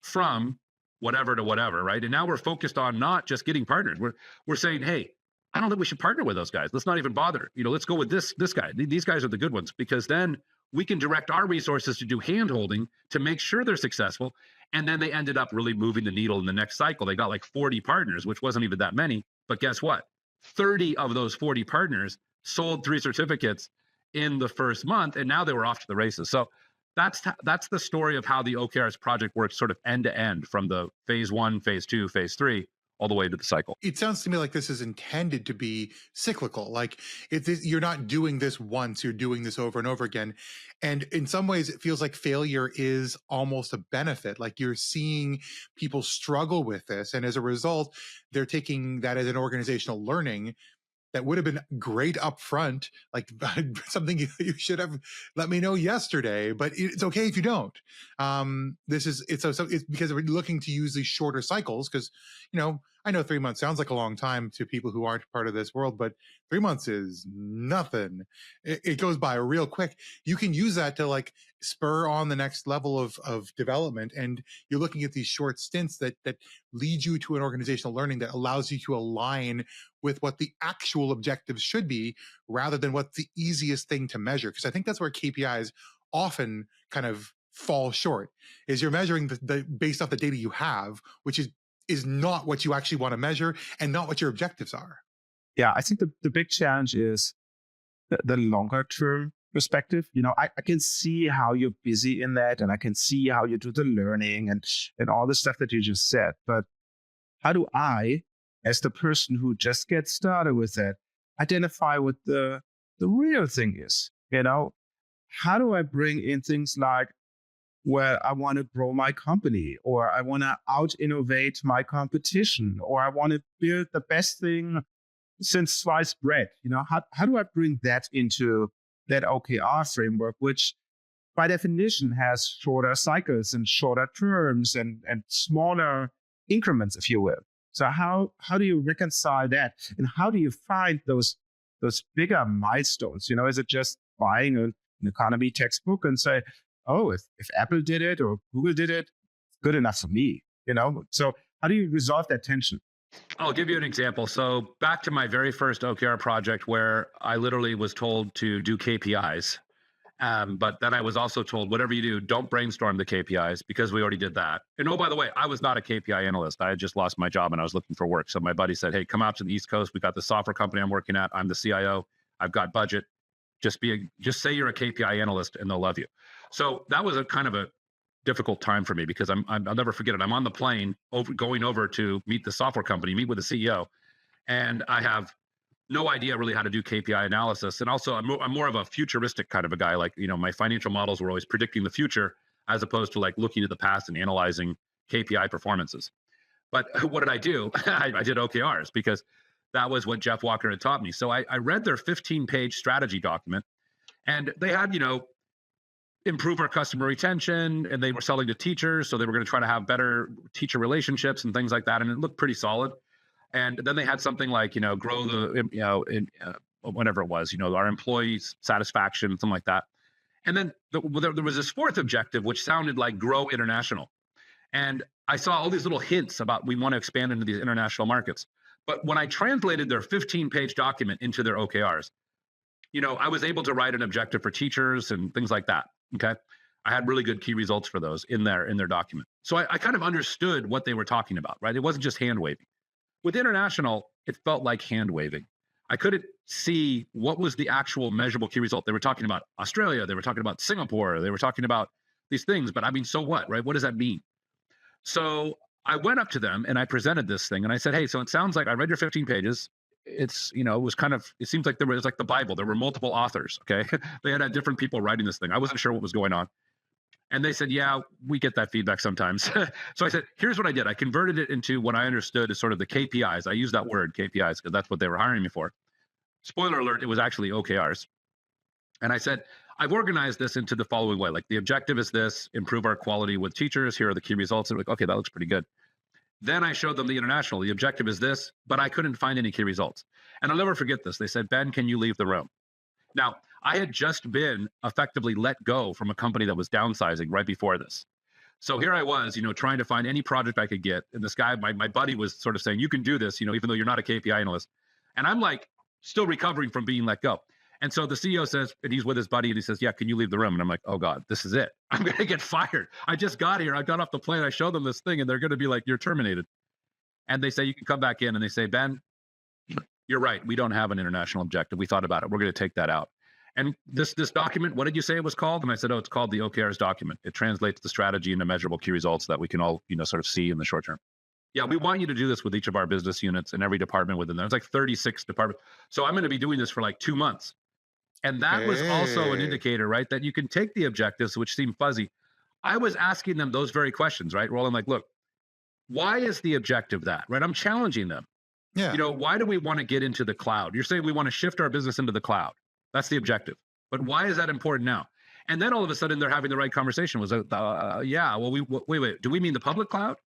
from whatever to whatever, right? And now we're focused on not just getting partners. We're saying, hey, I don't think we should partner with those guys. Let's not even bother. Let's go with this guy. These guys are the good ones, because then we can direct our resources to do hand-holding to make sure they're successful. And then they ended up really moving the needle in the next cycle. They got 40 partners, which wasn't even that many. But guess what? 30 of those 40 partners sold 3 certificates in the first month, and now they were off to the races. So that's the story of how the OKRs project works, sort of end to end, from the phase 1, phase 2, phase 3, all the way to the cycle. It sounds to me like this is intended to be cyclical. You're not doing this once, you're doing this over and over again. And in some ways, it feels like failure is almost a benefit. Like you're seeing people struggle with this. And as a result, they're taking that as an organizational learning that would have been great up front, something you should have let me know yesterday, but it's okay if you don't. It's because we're looking to use these shorter cycles, because, I know 3 months sounds like a long time to people who aren't part of this world, but 3 months is nothing. It goes by real quick. You can use that to spur on the next level of development. And you're looking at these short stints that lead you to an organizational learning that allows you to align with what the actual objectives should be, rather than what's the easiest thing to measure. Because I think that's where KPIs often kind of fall short, is you're measuring the based off the data you have, which is not what you actually want to measure and not what your objectives are. Yeah, I think the big challenge is the longer term perspective. I can see how you're busy in that, and I can see how you do the learning and all the stuff that you just said. But how do I, as the person who just gets started with that, identify what the real thing is? How do I bring in things like, well, I want to grow my company, or I want to out-innovate my competition, or I want to build the best thing since sliced bread? How do I bring that into that OKR framework, which by definition has shorter cycles and shorter terms and smaller increments, if you will? So how do you reconcile that? And how do you find those bigger milestones? Is it just buying an economy textbook and say, oh, if Apple did it or Google did it, it's good enough for me? So how do you resolve that tension? I'll give you an example. So back to my very first OKR project, where I literally was told to do KPIs. But then I was also told, whatever you do, don't brainstorm the KPIs, because we already did that. And oh, by the way, I was not a KPI analyst. I had just lost my job and I was looking for work. So my buddy said, hey, come out to the East Coast. We got the software company I'm working at. I'm the CIO. I've got budget. Just say you're a KPI analyst and they'll love you. So that was a kind of a difficult time for me, because I'll never forget it. I'm on the plane going over to meet the software company, meet with the CEO. And I have no idea really how to do KPI analysis. And also I'm more of a futuristic kind of a guy. My financial models were always predicting the future, as opposed to looking at the past and analyzing KPI performances. But what did I do? I did OKRs because that was what Jeff Walker had taught me. So I read their 15-page strategy document, and they had, improve our customer retention, and they were selling to teachers. So they were going to try to have better teacher relationships and things like that. And it looked pretty solid. And then they had something like, grow the, whatever it was, our employees' satisfaction, something like that. And then there was this fourth objective, which sounded like grow international. And I saw all these little hints about we want to expand into these international markets. But when I translated their 15-page document into their OKRs, I was able to write an objective for teachers and things like that. Okay. I had really good key results for those in their document. So I kind of understood what they were talking about, right? It wasn't just hand waving. With international, it felt like hand waving. I couldn't see what was the actual measurable key result. They were talking about Australia. They were talking about Singapore. They were talking about these things. But I mean, so what, right? What does that mean? So I went up to them and I presented this thing and I said, hey, so it sounds like I read your 15 pages. It's, it was kind of, it seems like there was like the Bible. There were multiple authors. Okay. They had different people writing this thing. I wasn't sure what was going on. And they said, yeah, we get that feedback sometimes. So I said, here's what I did. I converted it into what I understood as sort of the KPIs. I use that word KPIs because that's what they were hiring me for. Spoiler alert, it was actually OKRs. And I said, I've organized this into the following way. Like the objective is this, improve our quality with teachers. Here are the key results. And like, okay, that looks pretty good. Then I showed them the international. The objective is this, but I couldn't find any key results. And I'll never forget this. They said, Ben, can you leave the room? Now, I had just been effectively let go from a company that was downsizing right before this. So here I was, trying to find any project I could get. And this guy, my buddy was sort of saying, you can do this, even though you're not a KPI analyst. And I'm like, still recovering from being let go. And so the CEO says, and he's with his buddy, and he says, yeah, can you leave the room? And I'm like, oh God, this is it. I'm going to get fired. I just got here. I got off the plane. I showed them this thing and they're going to be like, you're terminated. And they say, you can come back in. And they say, Ben, you're right. We don't have an international objective. We thought about it. We're going to take that out. And this document, what did you say it was called? And I said, oh, it's called the OKRs document. It translates the strategy into measurable key results that we can all, sort of see in the short term. Yeah, we want you to do this with each of our business units and every department within there. It's like 36 departments. So I'm going to be doing this for like 2 months. And that was also an indicator, right? That you can take the objectives, which seem fuzzy. I was asking them those very questions, right? Roland, like, look, why is the objective that, right? I'm challenging them. Yeah. Why do we want to get into the cloud? You're saying we want to shift our business into the cloud. That's the objective. But why is that important now? And then all of a sudden they're having the right conversation. Was yeah, well, wait, do we mean the public cloud?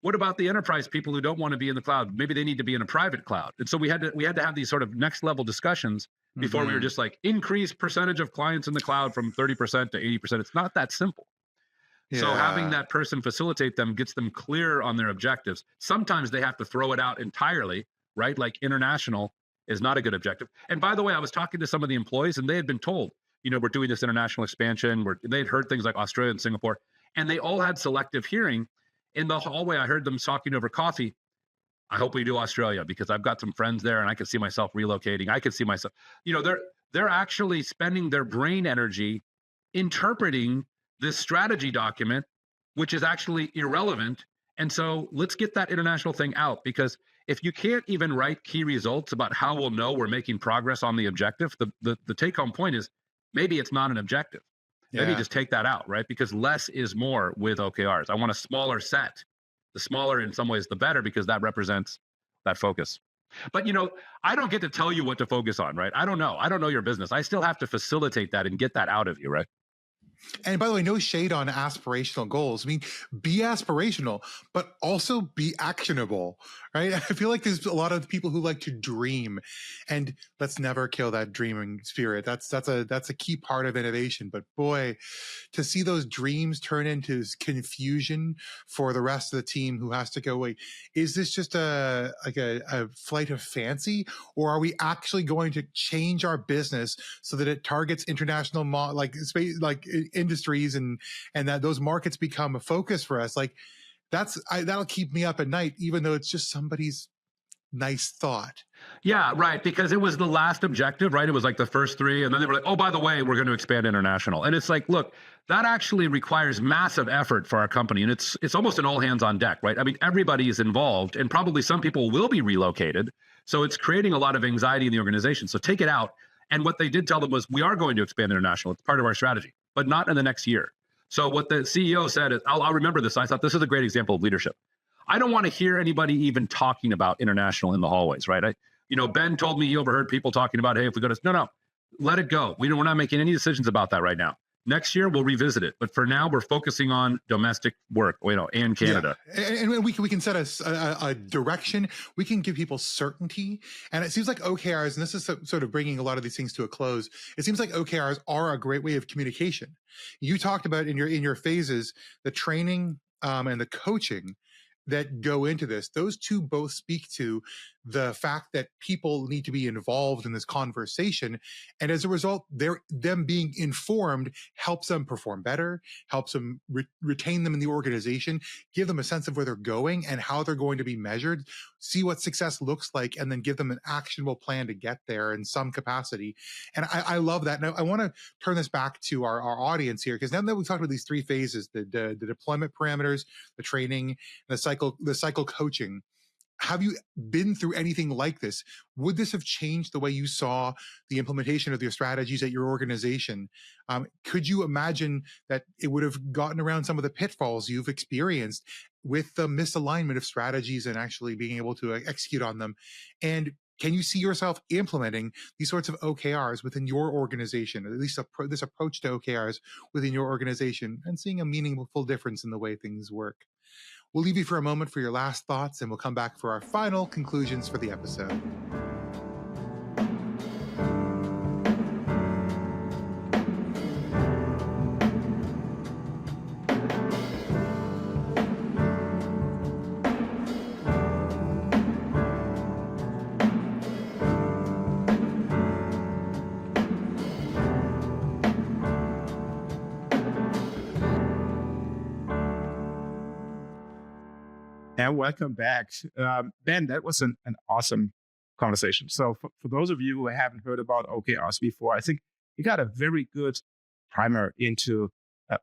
What about the enterprise people who don't want to be in the cloud? Maybe they need to be in a private cloud. And so we had to have these sort of next level discussions before we were just like increase percentage of clients in the cloud from 30% to 80%. It's not that simple. Yeah. So having that person facilitate them gets them clear on their objectives. Sometimes they have to throw it out entirely, right? Like international is not a good objective. And by the way, I was talking to some of the employees and they had been told, we're doing this international expansion. They'd heard things like Australia and Singapore, and they all had selective hearing. In the hallway, I heard them talking over coffee. I hope we do Australia because I've got some friends there and I can see myself relocating. I can see myself, they're actually spending their brain energy interpreting this strategy document, which is actually irrelevant. And so let's get that international thing out, because if you can't even write key results about how we'll know we're making progress on the objective, the take home point is maybe it's not an objective. Maybe just take that out, right? Because less is more with OKRs. I want a smaller set. The smaller in some ways, the better, because that represents that focus. But, I don't get to tell you what to focus on, right? I don't know. I don't know your business. I still have to facilitate that and get that out of you, right? And by the way, no shade on aspirational goals. I mean, be aspirational, but also be actionable, right? I feel like there's a lot of people who like to dream, and let's never kill that dreaming spirit. That's a key part of innovation. But boy, to see those dreams turn into confusion for the rest of the team who has to go, wait, is this just a flight of fancy, or are we actually going to change our business so that it targets international industries and that those markets become a focus for us? Like that'll keep me up at night, even though it's just somebody's nice thought. Yeah, right. Because it was the last objective, right? It was like the first three. And then they were like, oh, by the way, we're going to expand international. And it's like, look, that actually requires massive effort for our company. And it's almost an all hands on deck, right? I mean, everybody is involved and probably some people will be relocated. So it's creating a lot of anxiety in the organization. So take it out. And what they did tell them was, we are going to expand international. It's part of our strategy, but not in the next year. So what the CEO said is, I'll remember this. I thought this is a great example of leadership. I don't want to hear anybody even talking about international in the hallways, right? Ben told me he overheard people talking about, hey, if we go to, no, let it go. We're not making any decisions about that right now. Next year, we'll revisit it. But for now, we're focusing on domestic work, and Canada. Yeah. And we can set a direction. We can give people certainty. And it seems like OKRs, and this is sort of bringing a lot of these things to a close, it seems like OKRs are a great way of communication. You talked about in your phases, the training and the coaching that go into this. Those two both speak to the fact that people need to be involved in this conversation. And as a result, them being informed helps them perform better, helps them retain them in the organization, give them a sense of where they're going and how they're going to be measured, see what success looks like, and then give them an actionable plan to get there in some capacity. And I love that. Now, I want to turn this back to our audience here, because now that we've talked about these three phases, the deployment parameters, the training, the cycle coaching, have you been through anything like this? Would this have changed the way you saw the implementation of your strategies at your organization? Could you imagine that it would have gotten around some of the pitfalls you've experienced with the misalignment of strategies and actually being able to execute on them? And can you see yourself implementing these sorts of OKRs within your organization, at least this approach to OKRs within your organization, and seeing a meaningful difference in the way things work? We'll leave you for a moment for your last thoughts, and we'll come back for our final conclusions for the episode. And welcome back. Ben, that was an awesome conversation. So for those of you who haven't heard about OKRs before, I think you got a very good primer into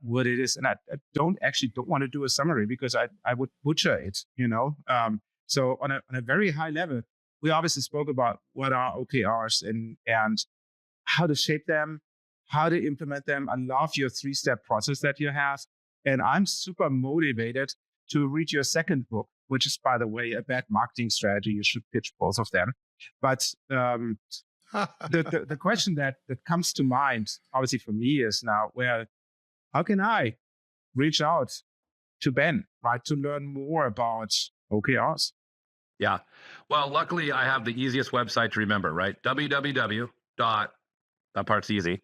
what it is. And I don't want to do a summary because I would butcher it, So on a very high level, we obviously spoke about what are OKRs and how to shape them, how to implement them. I love your 3-step process that you have. And I'm super motivated to read your second book, which is, by the way, a bad marketing strategy. You should pitch both of them. But the question that comes to mind, obviously for me, is now, how can I reach out to Ben, right, to learn more about OKRs? Yeah. Well, luckily, I have the easiest website to remember, right? www. That part's easy.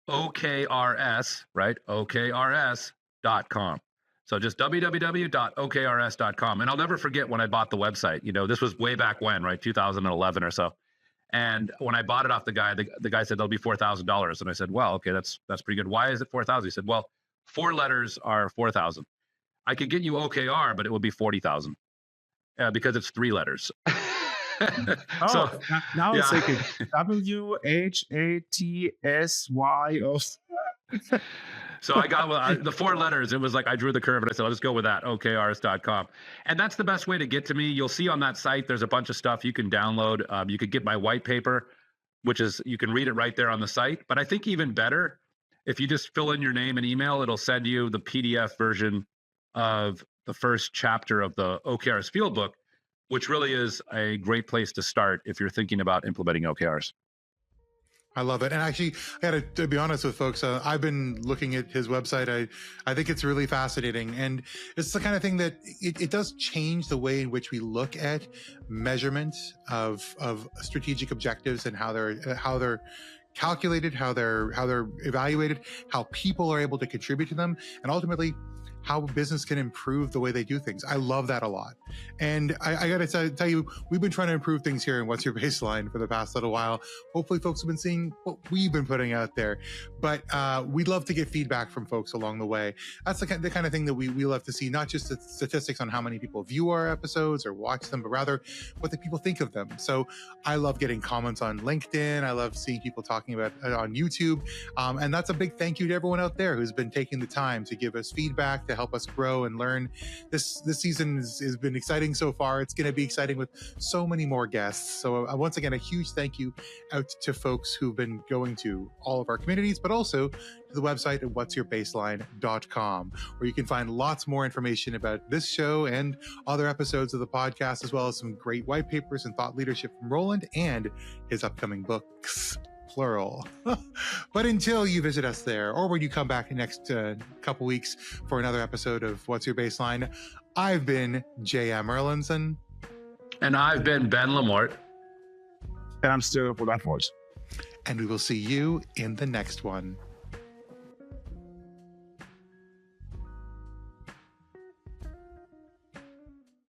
OKRS, right? OKRS.com. So just www.okrs.com. And I'll never forget when I bought the website. This was way back when, right? 2011 or so. And when I bought it off the guy, the guy said, there'll be $4,000. And I said, well, okay, that's pretty good. Why is it 4,000? He said, well, 4 letters are 4,000. I could get you OKR, but it would be 40,000 because it's 3 letters. Now I'm thinking WHATSY. So I got the 4 letters. It was like I drew the curve and I said, I'll just go with that, OKRs.com. And that's the best way to get to me. You'll see on that site, there's a bunch of stuff you can download. You could get my white paper, which is, you can read it right there on the site. But I think even better, if you just fill in your name and email, it'll send you the PDF version of the first chapter of the OKRs field book, which really is a great place to start if you're thinking about implementing OKRs. I love it. And actually, I got to be honest with folks, I've been looking at his website. I think it's really fascinating. And it's the kind of thing that it does change the way in which we look at measurement of strategic objectives and how they're calculated, how they're evaluated, how people are able to contribute to them, and ultimately how business can improve the way they do things. I love that a lot. And I got to tell you, we've been trying to improve things here in What's Your Baseline for the past little while. Hopefully folks have been seeing what we've been putting out there, but we'd love to get feedback from folks along the way. That's the kind of thing that we love to see, not just the statistics on how many people view our episodes or watch them, but rather what the people think of them. So I love getting comments on LinkedIn. I love seeing people talking about it on YouTube. And that's a big thank you to everyone out there who's been taking the time to give us feedback, to help us grow and learn. This season has been exciting so far. It's going to be exciting with so many more guests. So once again, a huge thank you out to folks who've been going to all of our communities, but also to the website at whatsyourbaseline.com, where you can find lots more information about this show and other episodes of the podcast, as well as some great white papers and thought leadership from Roland and his upcoming books, plural. But until you visit us there, or when you come back next couple weeks for another episode of What's Your Baseline, I've been J.M. Erlinson. And I've been Ben Lamorte. And I'm still for that voice. And we will see you in the next one.